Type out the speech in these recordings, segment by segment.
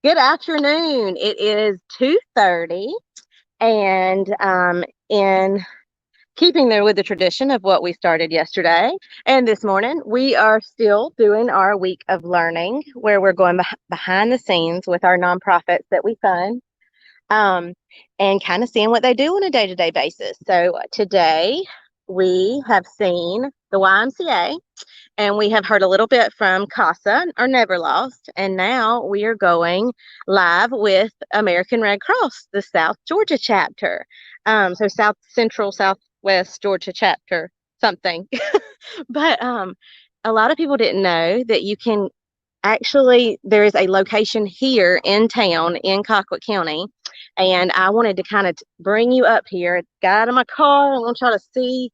Good afternoon. It is 2:30, and in keeping there with the tradition of what we started yesterday and this morning, we are still doing our week of learning where we're going behind the scenes with our nonprofits that we fund, um, and kind of seeing what they do on a day-to-day basis. So today we have seen the YMCA, and we have heard a little bit from CASA or Never Lost, and now we are going live with American Red Cross, the South Georgia chapter. So South Central, Southwest Georgia chapter, something. But a lot of people didn't know that you can actually, there is a location here in town in Colquitt County, and I wanted to kind of bring you up here. Got out of my car. I want y'all to see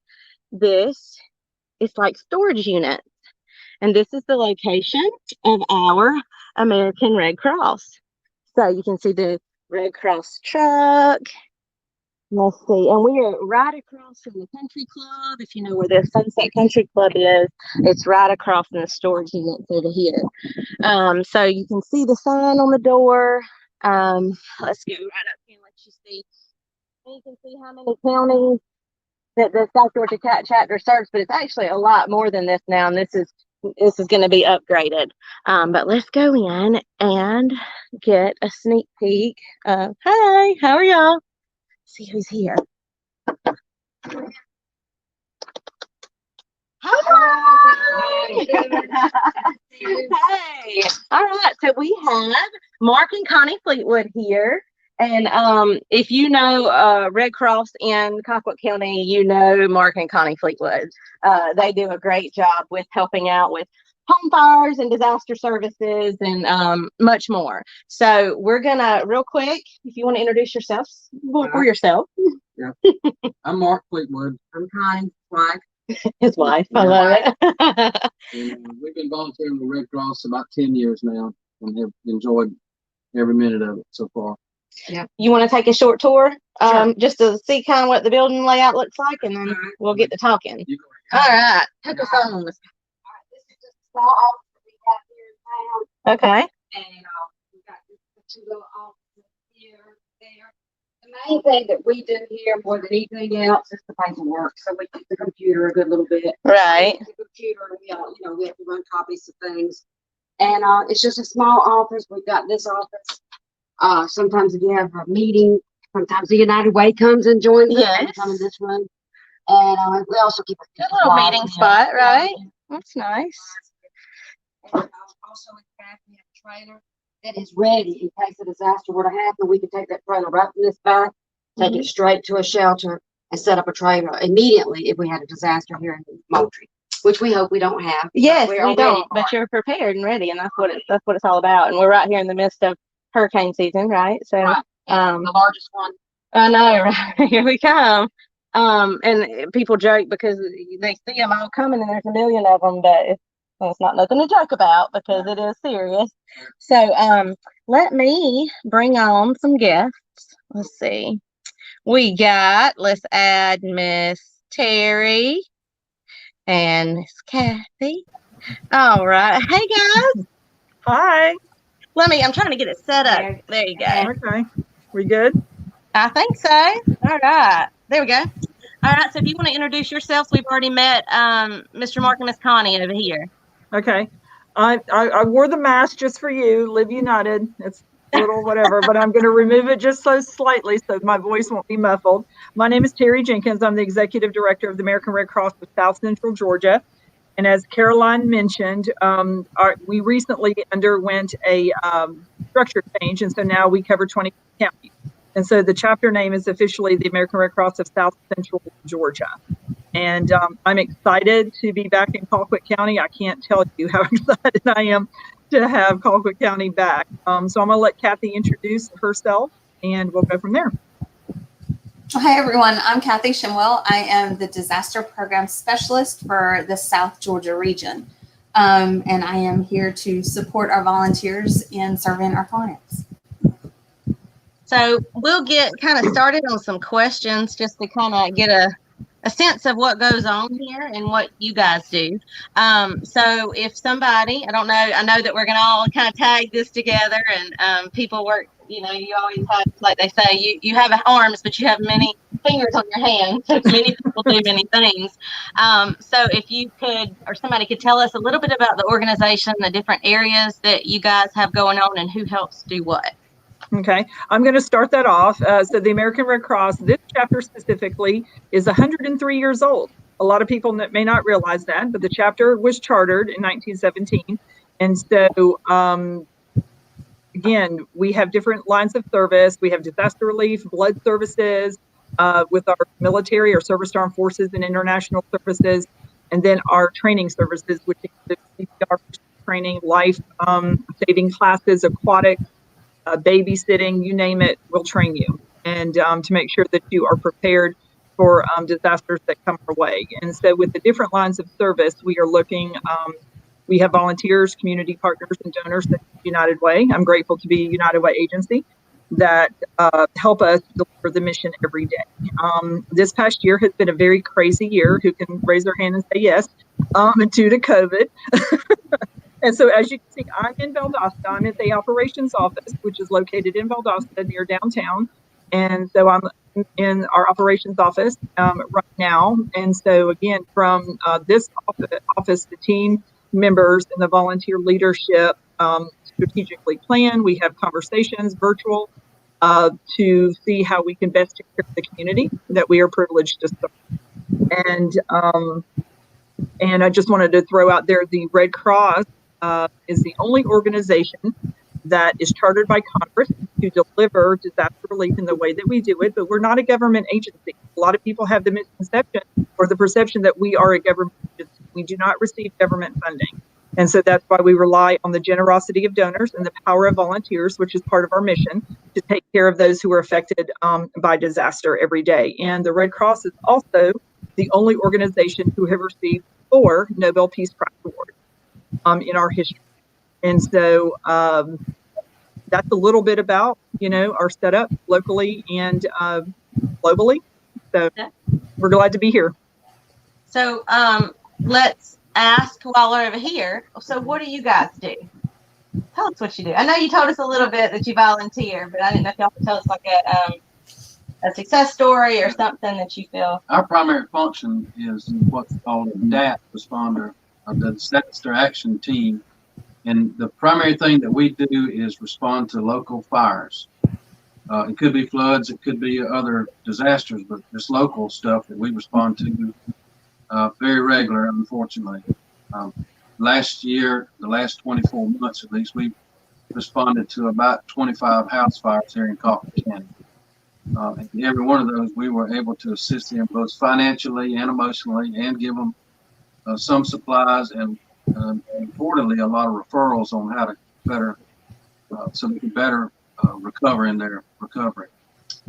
this. It's like storage units. And this is the location of our American Red Cross. So you can see the Red Cross truck. Let's see. And we are right across from the country club. If you know where the Sunset Country Club is, it's right across from the storage units over here. So you can see the sign on the door. Let's go right up here and let you see. And you can see how many counties that the South Georgia chapter serves, but it's actually a lot more than this now. And this is going to be upgraded. But let's go in and get a sneak peek. Hi, how are y'all? See who's here. Hi. Hey. All right. So we have Mark and Connie Fleetwood here. And if you know Red Cross in Colquitt County, you know Mark and Connie Fleetwood. They do a great job with helping out with home fires and disaster services and much more. So we're gonna real quick, if you want to introduce yourselves or yourself. Yeah. I'm Mark Fleetwood. I'm Connie's wife. His wife. I love it. And, we've been volunteering with Red Cross about 10 years now and have enjoyed every minute of it so far. Yeah. You want to take a short tour, Sure. just to see kind of what the building layout looks like, and then we'll get to talking. All right. Take us on. All right, this is just a small office that we have here in town. Okay. And we've got two little offices here, there. The main thing that we do here more than anything else is the paperwork. So we use the computer a good little bit. Right. The computer, we have to run copies of things. And it's just a small office. We've got this office. Sometimes if you have a meeting, sometimes the United Way comes and joins us. Yes. Come in this room. And we also keep a good little meeting spot, right? That's nice. And also in fact, we have a trailer that is ready in case a disaster were to happen. We can take that trailer right from this back, take it straight to a shelter, and set up a trailer immediately if we had a disaster here in Moultrie, which we hope we don't have. Yes, we don't, but you're prepared and ready, and that's what it's all about. And we're right here in the midst of hurricane season, right? So right. The largest one. I know, right? Here we come. And people joke because they see them all coming, and there's a million of them, but it's not nothing to joke about because it is serious. So let me bring on some guests. Let's see. Let's add Miss Terry and Miss Kathy. All right. Hey guys. Hi. I'm trying to get it set up. There you go. Okay. We good? I think so. All right. There we go. All right. So if you want to introduce yourselves, we've already met Mr. Mark and Miss Connie over here. Okay. I wore the mask just for you. Live United. It's a little whatever, but I'm going to remove it just so slightly so my voice won't be muffled. My name is Terry Jenkins. I'm the Executive Director of the American Red Cross of South Central Georgia. And as Caroline mentioned, we recently underwent a structure change, and so now we cover 20 counties. And so the chapter name is officially the American Red Cross of South Central Georgia. And I'm excited to be back in Colquitt County. I can't tell you how excited I am to have Colquitt County back. So I'm going to let Kathy introduce herself, and we'll go from there. Hi, everyone. I'm Kathy Shimwell. I am the Disaster Program Specialist for the South Georgia region. And I am here to support our volunteers in serving our clients. So we'll get kind of started on some questions just to kind of get a a sense of what goes on here and what you guys do. So if somebody, I don't know, I know that we're going to all kind of tag this together, and people work, you always have, like they say, you have arms, but you have many fingers on your hands. So many people do many things. So if you could, or somebody could tell us a little bit about the organization, the different areas that you guys have going on, and who helps do what. Okay, I'm going to start that off. So the American Red Cross, this chapter specifically, is 103 years old. A lot of people may not realize that, but the chapter was chartered in 1917. And so, again, we have different lines of service. We have disaster relief, blood services, with our military or service armed forces and international services, and then our training services, which include CPR training, life saving classes, aquatics, babysitting, you name it, we'll train you, and to make sure that you are prepared for disasters that come our way. And so with the different lines of service, we are looking, we have volunteers, community partners, and donors at United Way. I'm grateful to be United Way agency that help us deliver the mission every day. This past year has been a very crazy year. Who can raise their hand and say yes? Due to COVID. And so, as you can see, I'm in Valdosta. I'm at the operations office, which is located in Valdosta near downtown. And so I'm in our operations office right now. And so, again, from this office, the team members and the volunteer leadership strategically plan. We have conversations virtual to see how we can best take care of the community that we are privileged to serve. And I just wanted to throw out there, the Red Cross is the only organization that is chartered by Congress to deliver disaster relief in the way that we do it, but we're not a government agency. A lot of people have the misconception or the perception that we are a government agency. We do not receive government funding. And so that's why we rely on the generosity of donors and the power of volunteers, which is part of our mission, to take care of those who are affected by disaster every day. And the Red Cross is also the only organization who have received 4 Nobel Peace Prize awards in our history. And so that's a little bit about, our setup locally and globally. So we're glad to be here. So let's ask while we're over here. So what do you guys do? Tell us what you do. I know you told us a little bit that you volunteer, but I didn't know if y'all could tell us like a success story or something that you feel. Our primary function is what's called a DAT responder, or the Disaster Action Team. And the primary thing that we do is respond to local fires. It could be floods, it could be other disasters, but it's local stuff that we respond to very regular, unfortunately. Last year, the last 24 months at least, we responded to about 25 house fires here in Colquitt County. And every one of those, we were able to assist them both financially and emotionally, and give them some supplies and importantly, a lot of referrals on how to better, so they can better recover in their recovery.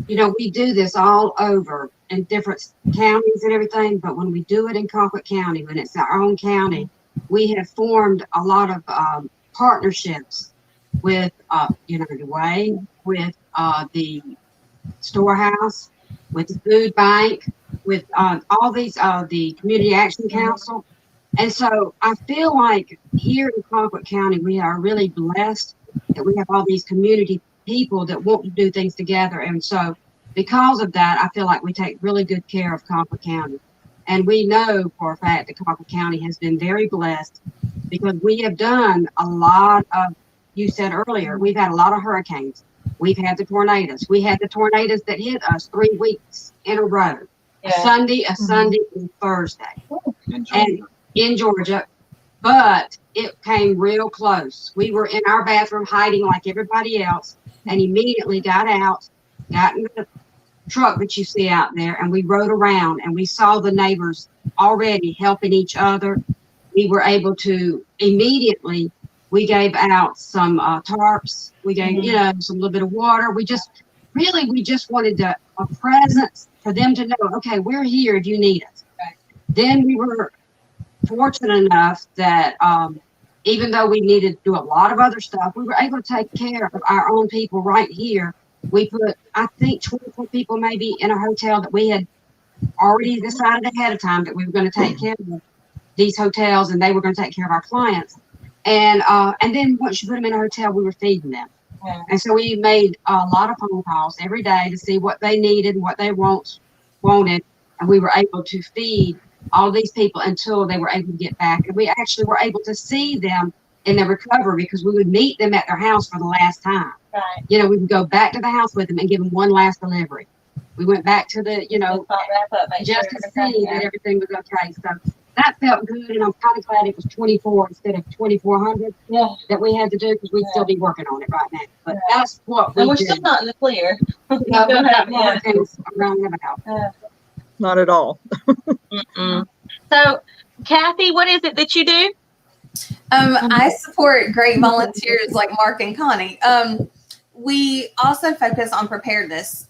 We do this all over in different counties and everything, but when we do it in Colquitt County, when it's our own county, we have formed a lot of partnerships with United Way, with the storehouse, with the food bank, with all these, the Community Action Council. And so I feel like here in Colquitt County, we are really blessed that we have all these community people that want to do things together. And so because of that, I feel like we take really good care of Colquitt County. And we know for a fact that Colquitt County has been very blessed because we have done a lot of, you said earlier, we've had a lot of hurricanes. We've had the tornadoes. We had the tornadoes that hit us 3 weeks in a row. Yeah. A Sunday, and Thursday. In Georgia, but it came real close. We were in our bathroom hiding like everybody else, and immediately got out, got in the truck that you see out there, and we rode around, and we saw the neighbors already helping each other. We were able to immediately, we gave out some tarps. We gave, some little bit of water. We just wanted a presence for them to know, okay, we're here if you need us. Right. Then we were fortunate enough that even though we needed to do a lot of other stuff, we were able to take care of our own people right here. We put, I think, 24 people maybe in a hotel that we had already decided ahead of time that we were going to take care of these hotels and they were going to take care of our clients. And then once you put them in a hotel, we were feeding them. Yeah. And so we made a lot of phone calls every day to see what they needed, what they wanted. And we were able to feed all these people until they were able to get back. And we actually were able to see them in their recovery because we would meet them at their house for the last time. Right. You know, we would go back to the house with them and give them one last delivery. We went back to the, you know, Wrap up, make just sure to everything's see there. that everything was okay. So that felt good, and I'm kind of glad it was 24 instead of 2,400 Yeah. that we had to do because we'd still be working on it right now. But that's what we And we're do. still not in the clear. No, Still we have- got more things around and about. Not at all. Mm-mm. So, Kathy, what is it that you do? I support great volunteers like Mark and Connie. We also focus on preparedness,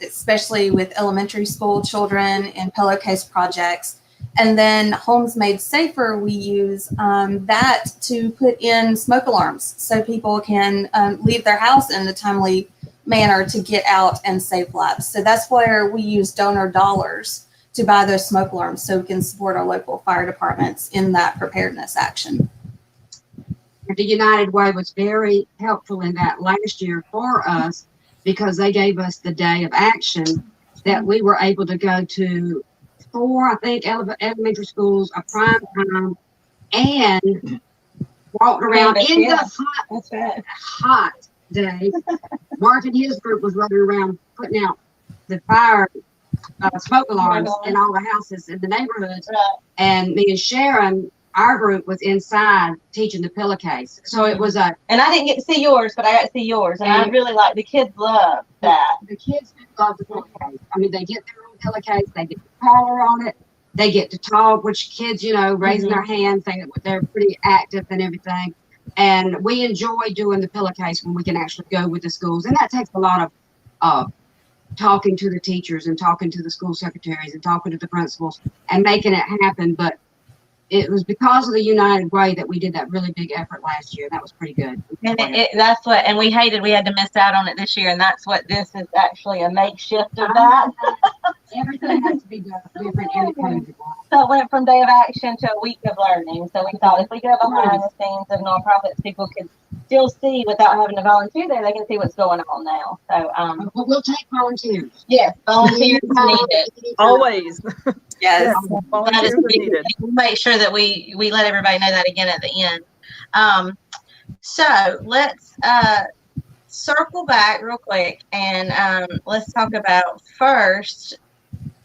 especially with elementary school children and pillowcase projects. And then Homes Made Safer, we use that to put in smoke alarms so people can leave their house in a timely manner to get out and save lives. So that's where we use donor dollars to buy those smoke alarms so we can support our local fire departments in that preparedness action. The United Way was very helpful in that last year for us because they gave us the day of action that we were able to go to 4, I think, elementary schools, a prime time, and walked around in the That's right. hot day. Mark and his group was running around putting out the fire smoke alarms in all the houses in the neighborhoods. Right. And me and Sharon, our group was inside teaching the pillowcase. So it was a, And I didn't get to see yours, but I got to see yours. And I really like, the kids love that. the kids love the pillowcase. I mean, they get their own pillowcase, they get the collar on it, they get to talk, which kids, you know, raising their hands, they're pretty active and everything. And we enjoy doing the pillowcase when we can actually go with the schools. And that takes a lot of talking to the teachers and talking to the school secretaries and talking to the principals and making it happen. But it was because of the United Way that we did that really big effort last year. That was pretty good. And that's what, and we hated we had to miss out on it this year. And that's what this is actually a makeshift of that. Everything has to be done different and included. So it went from day of action to a week of learning. So we thought if we go behind the scenes of nonprofits, people could still see without having to volunteer there. They can see what's going on now. So, But we'll take volunteers. yes, volunteers needed. Always. Yes. Volunteers are needed. We'll make sure that we let everybody know that again at the end. So let's circle back real quick and let's talk about first,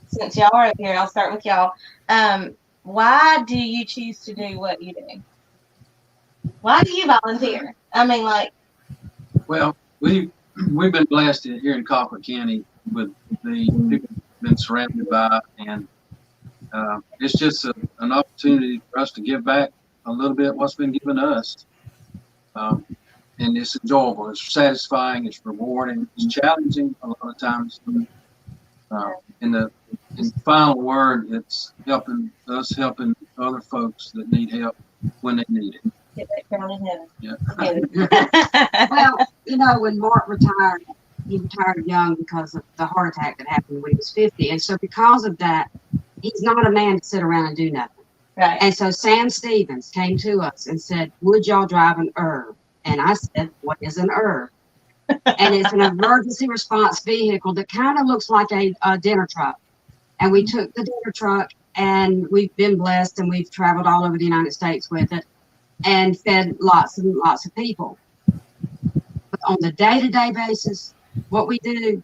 since y'all are here, I'll start with y'all. Why do you choose to do what you do? Why do you volunteer? I mean, like, Well, we've been blessed here in Colquitt County with the people we've been surrounded by, and it's just an opportunity for us to give back a little bit what's been given to us. And it's enjoyable, it's satisfying, it's rewarding, it's challenging a lot of times. In the final word, it's helping other folks that need help when they need it. get that crown in heaven. Yeah. Well, you know, when Mark retired, he retired young because of the heart attack that happened when he was 50. And so because of that, he's not a man to sit around and do nothing. Right. And so Sam Stevens came to us and said, would y'all drive an ERV? And I said, what is an ERV? And it's an emergency response vehicle that kind of looks like a dinner truck. And we took the dinner truck, and we've been blessed, and we've traveled all over the United States with it and fed lots and lots of people. But on the day-to-day basis, what we do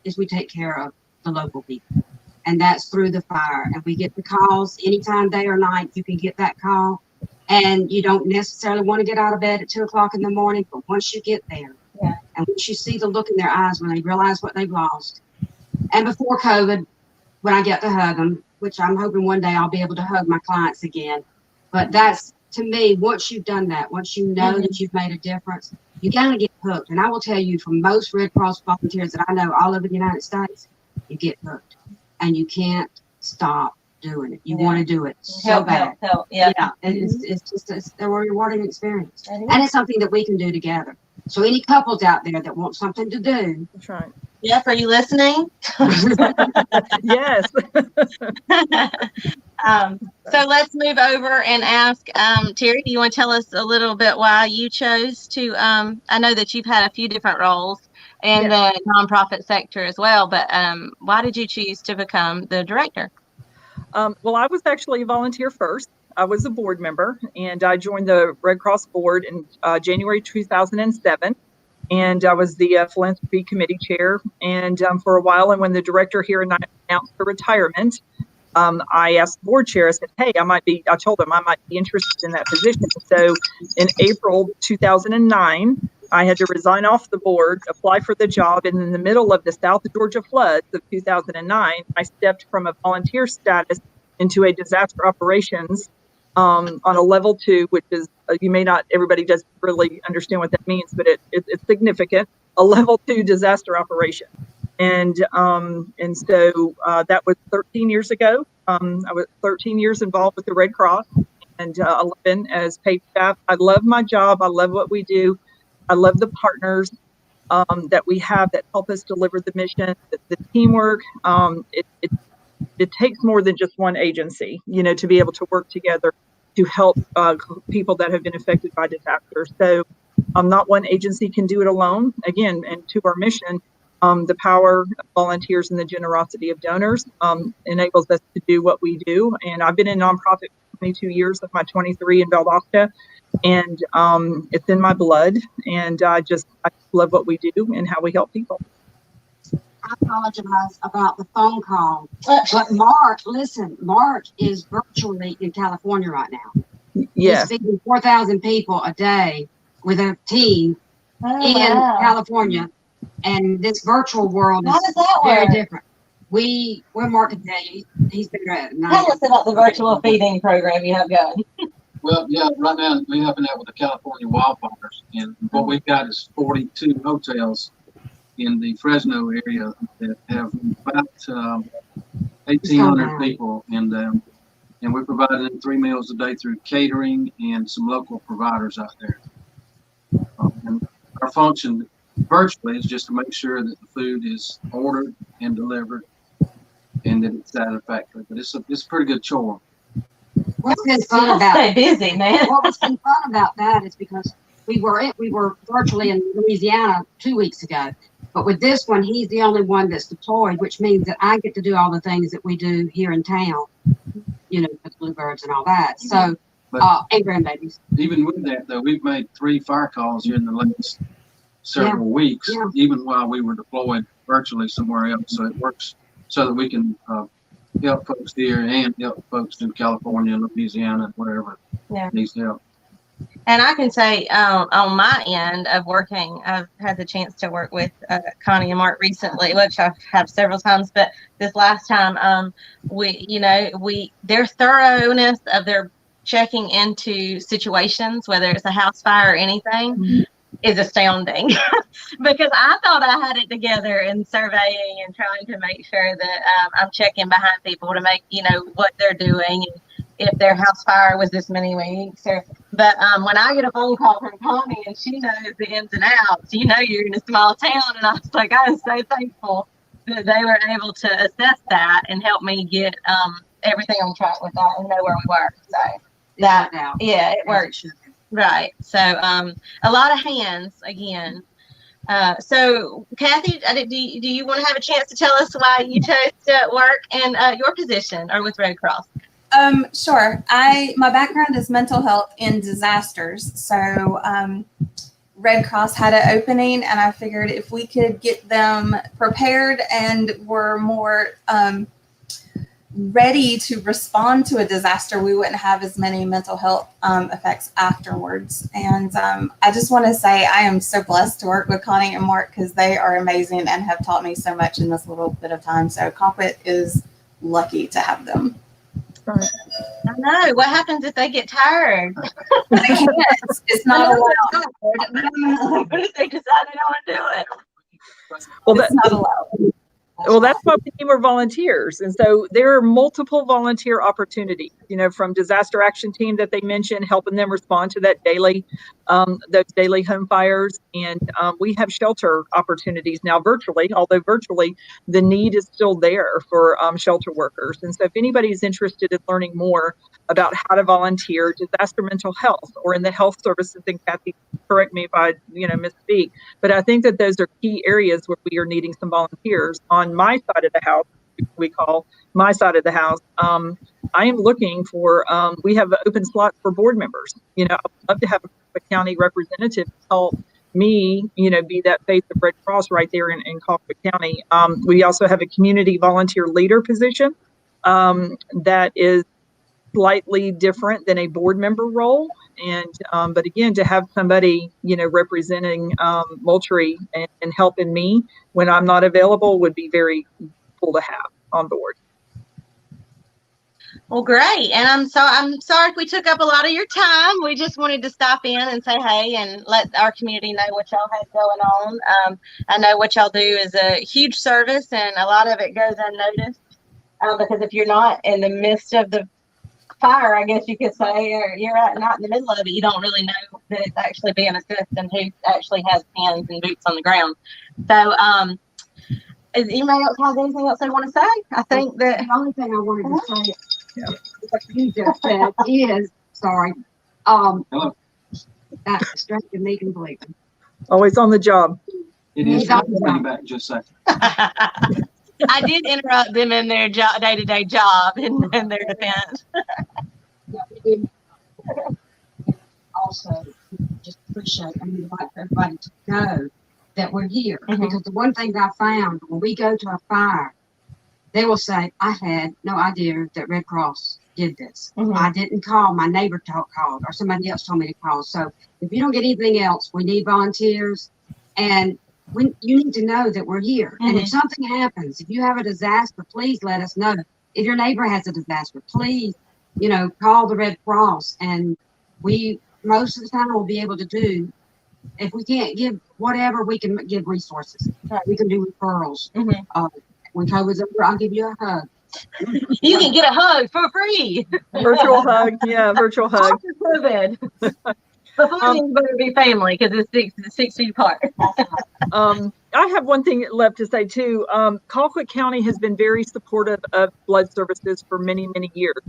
is we take care of the local people. And that's through the fire. And we get the calls anytime, day or night. You can get that call. And you don't necessarily want to get out of bed at 2 o'clock in the morning. But once you get there, and once you see the look in their eyes when they realize what they've lost. And before COVID, when I get to hug them, which I'm hoping one day I'll be able to hug my clients again. But that's, to me, once you've done that, once you know that you've made a difference, you gotta get hooked. And I will tell you, from most Red Cross volunteers that I know all over the United States, you get hooked. And you can't stop doing it. You want to do it so bad. Help. Yeah. It's just a rewarding experience. And it's something that we can do together. So any couples out there that want something to do, That's right. Jeff, are you listening? Yes. So let's move over and ask Terry, do you want to tell us a little bit why you chose to, I know that you've had a few different roles in the nonprofit sector as well, but why did you choose to become the director? Well, I was actually a volunteer first. I was a board member, and I joined the Red Cross board in January 2007. And I was the philanthropy committee chair. And for a while, and when the director here announced her retirement, I asked the board chair, I said, hey, I told him I might be interested in that position. So in April 2009, I had to resign off the board, apply for the job. And in the middle of the South Georgia floods of 2009, I stepped from a volunteer status into a disaster operations on a level 2, which is, you may not, everybody doesn't really understand what that means, but it's significant, a level 2 disaster operation. And so that was 13 years ago. I was 13 years involved with the Red Cross and 11 as paid staff. I love my job. I love what we do. I love the partners that we have that help us deliver the mission, the teamwork. It takes more than just one agency, to be able to work together to help people that have been affected by disasters. So not one agency can do it alone. Again, and to our mission, the power of volunteers and the generosity of donors enables us to do what we do. And I've been in nonprofit for 22 years of my 23 in Valdosta, and it's in my blood. And I love what we do and how we help people. I apologize about the phone call, but Mark is virtually in California right now. Yes. He's feeding 4,000 people a day with a team in California, and this virtual world is very different. We're Mark to tell you, he's been great. Tell us about the virtual feeding program you have going. Well, yeah, right now we have been out with the California wildfires, and what we've got is 42 hotels in the Fresno area that have about 1,800 people in them, and we provide them 3 meals a day through catering and some local providers out there. And our function virtually is just to make sure that the food is ordered and delivered and that it's satisfactory. But it's a pretty good chore. What's been fun about Stay busy, man. What's been fun about that is because we were virtually in Louisiana 2 weeks ago. But with this one, he's the only one that's deployed, which means that I get to do all the things that we do here in town, with bluebirds and all that. So, and grandbabies. Even with that, though, we've made 3 fire calls here in the last several weeks, even while we were deployed virtually somewhere else. So it works so that we can help folks here and help folks in California, Louisiana, wherever needs help. And I can say on my end of working, I've had the chance to work with Connie and Mark recently, which I have several times. But this last time, their thoroughness of their checking into situations, whether it's a house fire or anything, is astounding. Because I thought I had it together in surveying and trying to make sure that I'm checking behind people to make what they're doing. And if their house fire was this many weeks, but when I get a phone call from Connie and she knows the ins and outs, you're in a small town, and I was like, I am so thankful that they were able to assess that and help me get everything on track with that and know where we were. So it works. Right. So a lot of hands again. So Kathy, do you want to have a chance to tell us why you chose to work in your position or with Red Cross? Sure. My background is mental health in disasters. So Red Cross had an opening, and I figured if we could get them prepared and were more ready to respond to a disaster, we wouldn't have as many mental health effects afterwards. And I just want to say I am so blessed to work with Connie and Mark because they are amazing and have taught me so much in this little bit of time. So Colquitt is lucky to have them. I know. What happens if they get tired? They can't. It's not allowed. What if they decide they don't want to do it? Well, it's not allowed. Well, that's why we need more volunteers. And so there are multiple volunteer opportunities, from disaster action team that they mentioned, helping them respond to that those daily home fires. And we have shelter opportunities now virtually, although virtually the need is still there for shelter workers. And so if anybody is interested in learning more about how to volunteer, disaster mental health, or in the health services, and Kathy, correct me if I, misspeak, but I think that those are key areas where we are needing some volunteers. On my side of the house, we call my side of the house, I am looking for, we have open slots for board members. I'd love to have a county representative help me, be that face of Red Cross right there in Colquitt County. We also have a community volunteer leader position that is slightly different than a board member role. And but again, to have somebody representing Moultrie and helping me when I'm not available would be very cool to have on board. Well, great. And I'm sorry if we took up a lot of your time. We just wanted to stop in and say hey and let our community know what y'all have going on. I know what y'all do is a huge service, and a lot of it goes unnoticed because if you're not in the midst of the fire, I guess you could say, or you're not in the middle of it, you don't really know that it's actually being assessed and who actually has hands and boots on the ground. So, is anybody else has anything else they want to say? I think that the only thing I wanted to say, what you just said is, sorry, that distracted me completely. Always on the job. It is coming back just a second. I did interrupt them in their day-to-day job in their defense. Also, just appreciate, I'd like for everybody to know that we're here. Because the one thing I found, when we go to a fire, they will say, I had no idea that Red Cross did this. I didn't call, my neighbor called, or somebody else told me to call. So if you don't get anything else, we need volunteers, and you need to know that we're here. And if something happens, if you have a disaster, please let us know. If your neighbor has a disaster, please, call the Red Cross. And we, most of the time, will be able to do, if we can't give whatever, we can give resources. We can do referrals. When COVID's over, I'll give you a hug. You can get a hug for free. Virtual hug. Yeah, virtual hug. After COVID. Before you better be family because it's 6 feet apart. I have one thing left to say too. Colquitt County has been very supportive of blood services for many, many years.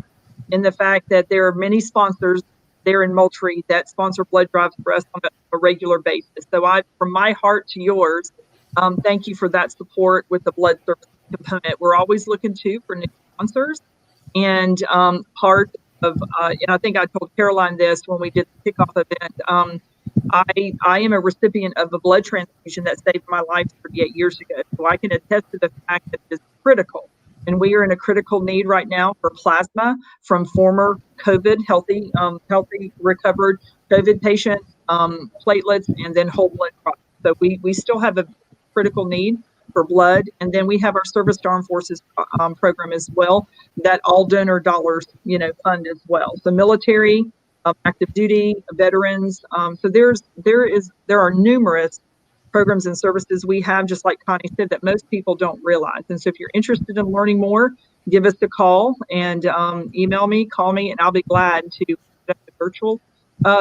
In the fact that there are many sponsors there in Moultrie that sponsor blood drives for us on a regular basis. So from my heart to yours, thank you for that support with the blood service component. We're always looking for new sponsors, and part of, and I think I told Caroline this when we did the kickoff event. I am a recipient of a blood transfusion that saved my life 38 years ago. So I can attest to the fact that it's critical. And we are in a critical need right now for plasma from former COVID, healthy recovered COVID patients, platelets, and then whole blood products. So we still have a critical need for blood. And then we have our Service to Armed Forces program as well, that all donor dollars, fund as well. So military, active duty, veterans. So there are numerous programs and services we have, just like Connie said, that most people don't realize. And so if you're interested in learning more, give us a call and email me, call me, and I'll be glad to set up a virtual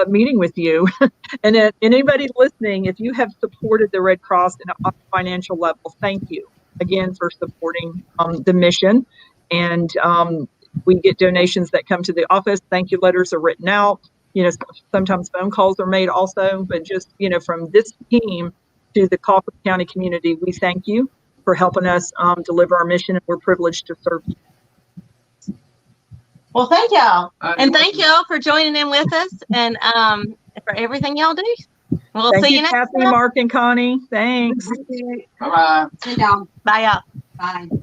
meeting with you. And anybody listening, if you have supported the Red Cross on a financial level, thank you again for supporting the mission. And we get donations that come to the office. Thank you letters are written out. Sometimes phone calls are made also, but just, from this team to the Colquitt County community, we thank you for helping us deliver our mission, and we're privileged to serve you. Well, thank y'all. And thank y'all for joining in with us and for everything y'all do. We'll see you next time. Kathy, Mark, and Connie. Thanks. Bye-bye. See y'all. Bye, y'all. Bye.